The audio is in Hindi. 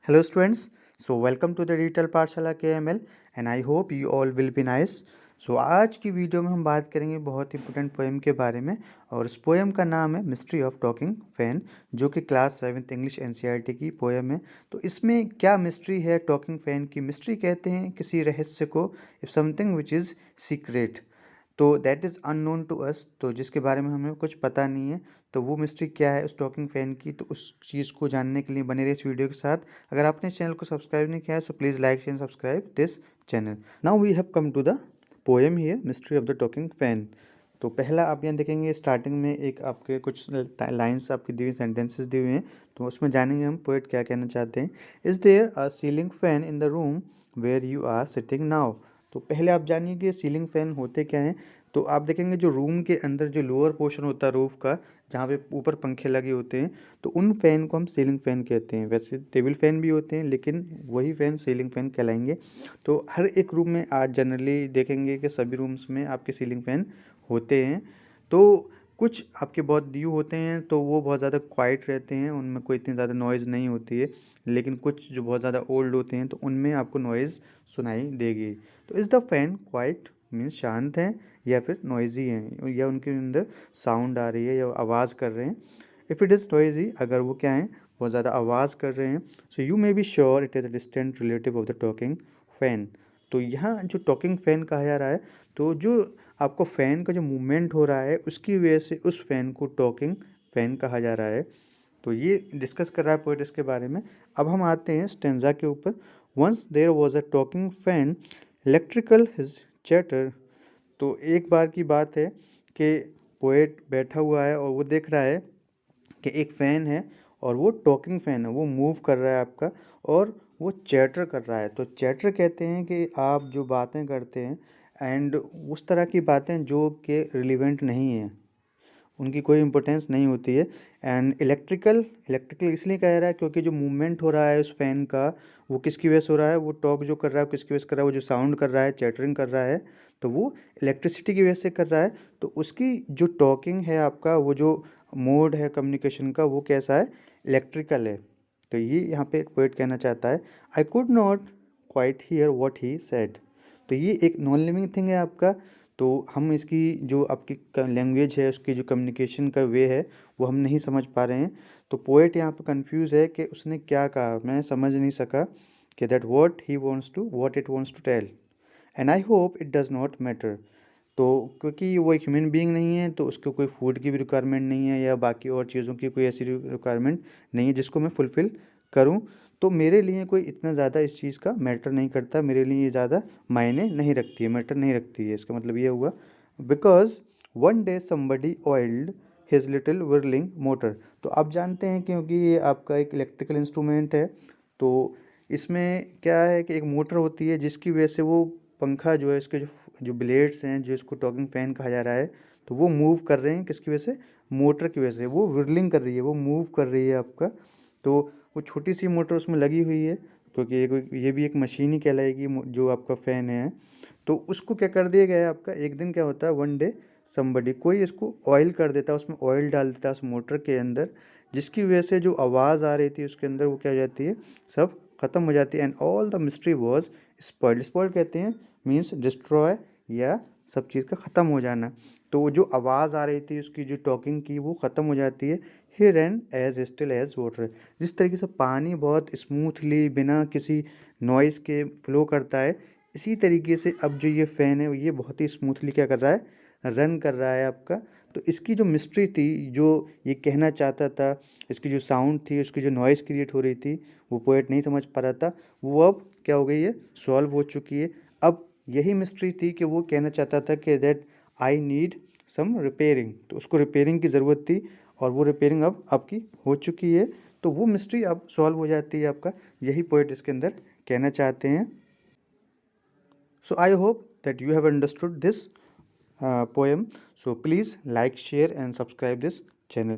Hello students, so welcome to the digital पाठशाला KML and I hope you all will be nice. So आज की वीडियो में हम बात करेंगे बहुत इंपॉर्टेंट पोएम के बारे में और इस पोएम का नाम है मिस्ट्री ऑफ टॉकिंग फैन, जो कि क्लास 7th इंग्लिश NCERT की पोएम है। तो इसमें क्या मिस्ट्री है टॉकिंग फैन की? मिस्ट्री कहते हैं किसी रहस्य को, if something which is secret, तो that is unknown to us, तो जिसके बारे में हमें कुछ पता नहीं है। तो वो मिस्ट्री क्या है उस टॉकिंग फ़ैन की, तो उस चीज़ को जानने के लिए बने रहिए इस वीडियो के साथ। अगर आपने इस चैनल को सब्सक्राइब नहीं किया है so please like share subscribe this channel. Now we have come to the poem here, mystery of the talking fan. तो पहला आप यहाँ देखेंगे स्टार्टिंग में एक आपके कुछ लाइन्स आपकी दी हुई, सेंटेंसेस दी हुई हैं, तो उसमें जानेंगे हम पोएट क्या कहना चाहते हैं। Is there a ceiling fan in the room where you are sitting now? तो पहले आप जानिए कि सीलिंग फ़ैन होते क्या हैं। तो आप देखेंगे जो रूम के अंदर जो लोअर पोर्शन होता है रूफ़ का, जहाँ पे ऊपर पंखे लगे होते हैं, तो उन फ़ैन को हम सीलिंग फ़ैन कहते हैं। वैसे टेबल फ़ैन भी होते हैं लेकिन वही फ़ैन सीलिंग फ़ैन कहलाएंगे। तो हर एक रूम में आज जनरली देखेंगे कि सभी रूम्स में आपके सीलिंग फ़ैन होते हैं। तो कुछ आपके बहुत न्यू होते हैं तो वो बहुत ज़्यादा क्वाइट रहते हैं, उनमें कोई इतनी ज़्यादा नॉइज़ नहीं होती है। लेकिन कुछ जो बहुत ज़्यादा ओल्ड होते हैं तो उनमें आपको नॉइज़ सुनाई देगी। तो is the fan quite means शांत हैं या फिर नॉइज़ी हैं, या उनके अंदर साउंड आ रही है या आवाज़ कर रहे हैं। इफ़ इट इज़ नॉइज़ी, अगर वो क्या हैं, बहुत ज़्यादा आवाज़ कर रहे हैं, so you may be sure it is a distant relative of the talking fan. तो यहाँ जो टॉकिंग फैन कहा जा रहा है, तो जो आपको फ़ैन का जो मूवमेंट हो रहा है उसकी वजह से उस फ़ैन को टॉकिंग फ़ैन कहा जा रहा है। तो ये डिस्कस कर रहा है पोएट इसके बारे में। अब हम आते हैं स्टेंजा के ऊपर। Once there was a talking fan electrical his chatter. तो एक बार की बात है कि पोएट बैठा हुआ है और वो देख रहा है कि एक फ़ैन है और वो टॉकिंग फ़ैन है, वो मूव कर रहा है आपका, और वो चैटर कर रहा है। तो चैटर कहते हैं कि आप जो बातें करते हैं एंड उस तरह की बातें जो कि रिलेवेंट नहीं हैं, उनकी कोई इम्पोर्टेंस नहीं होती है। एंड इलेक्ट्रिकल, इलेक्ट्रिकल इसलिए कह रहा है क्योंकि जो मूवमेंट हो रहा है उस फैन का, वो किसकी वजह से हो रहा है, वो टॉक जो कर रहा है वो किसकी वजह से कर रहा है, वो जो साउंड कर रहा है, चैटरिंग कर रहा है, तो वो इलेक्ट्रिसिटी की वजह से कर रहा है। तो उसकी जो टॉकिंग है आपका, वो जो मोड है कम्युनिकेशन का, वो कैसा है, इलेक्ट्रिकल है। तो ये यहाँ पे पोएट कहना चाहता है, I could not quite here what he said. तो ये एक नॉन लिविंग थिंग है आपका, तो हम इसकी जो आपकी लैंग्वेज है, उसकी जो कम्युनिकेशन का वे है, वो हम नहीं समझ पा रहे हैं। तो पोएट यहाँ पे कंफ्यूज है कि उसने क्या कहा, मैं समझ नहीं सका कि that what it wants to tell, and I hope it does not matter. तो क्योंकि वो एक ह्यूमन बीइंग नहीं है तो उसको कोई फूड की भी रिक्वायरमेंट नहीं है या बाकी और चीज़ों की कोई ऐसी रिक्वायरमेंट नहीं है जिसको मैं फुलफ़िल करूं। तो मेरे लिए कोई इतना ज़्यादा इस चीज़ का मैटर नहीं करता, मेरे लिए ये ज़्यादा मायने नहीं रखती है, मैटर नहीं रखती है। इसका मतलब ये हुआ because one day somebody oiled his little whirling motor. तो आप जानते हैं क्योंकि ये आपका एक इलेक्ट्रिकल इंस्ट्रूमेंट है, तो इसमें क्या है कि एक मोटर होती है जिसकी वजह से वो पंखा जो है, इसके जो जो ब्लेड्स हैं, जो इसको टॉकिंग फ़ैन कहा जा रहा है, तो वो मूव कर रहे हैं किसकी वजह से, मोटर की वजह से। वो विरलिंग कर रही है, वो मूव कर रही है आपका। तो वो छोटी सी मोटर उसमें लगी हुई है, क्योंकि ये भी एक मशीन ही कहलाएगी जो आपका फ़ैन है। तो उसको क्या कर दिया गया है आपका, एक दिन क्या होता है, वन डे समबडी, कोई इसको ऑयल कर देता है, उसमें ऑयल डाल देता है उस मोटर के अंदर, जिसकी वजह से जो आवाज़ आ रही थी उसके अंदर वो क्या हो जाती है, सब ख़त्म हो जाती है। And all the mystery was spoiled. Spoiled कहते हैं मीन्स डिस्ट्रॉय, या सब चीज़ का ख़त्म हो जाना। तो वो जो आवाज़ आ रही थी उसकी जो टॉकिंग की, वो ख़त्म हो जाती है। ही रैन एज स्टिल एज वाटर। जिस तरीके से पानी बहुत स्मूथली बिना किसी नॉइज़ के फ्लो करता है, इसी तरीके से अब जो ये फ़ैन है ये बहुत ही स्मूथली क्या कर रहा है, रन कर रहा है आपका। तो इसकी जो मिस्ट्री थी, जो ये कहना चाहता था, इसकी जो साउंड थी, उसकी जो नॉइज़ क्रिएट हो रही थी, वो पोएट नहीं समझ पा रहा था, वो अब क्या हो गई है, सॉल्व हो चुकी है। अब यही मिस्ट्री थी कि वो कहना चाहता था कि that I need some repairing, तो उसको रिपेयरिंग की ज़रूरत थी और वो रिपेयरिंग अब आपकी हो चुकी है। तो वो मिस्ट्री अब सॉल्व हो जाती है आपका, यही पोएट इसके अंदर कहना चाहते हैं। So I hope that you have understood this poem. So please like, share and subscribe this channel.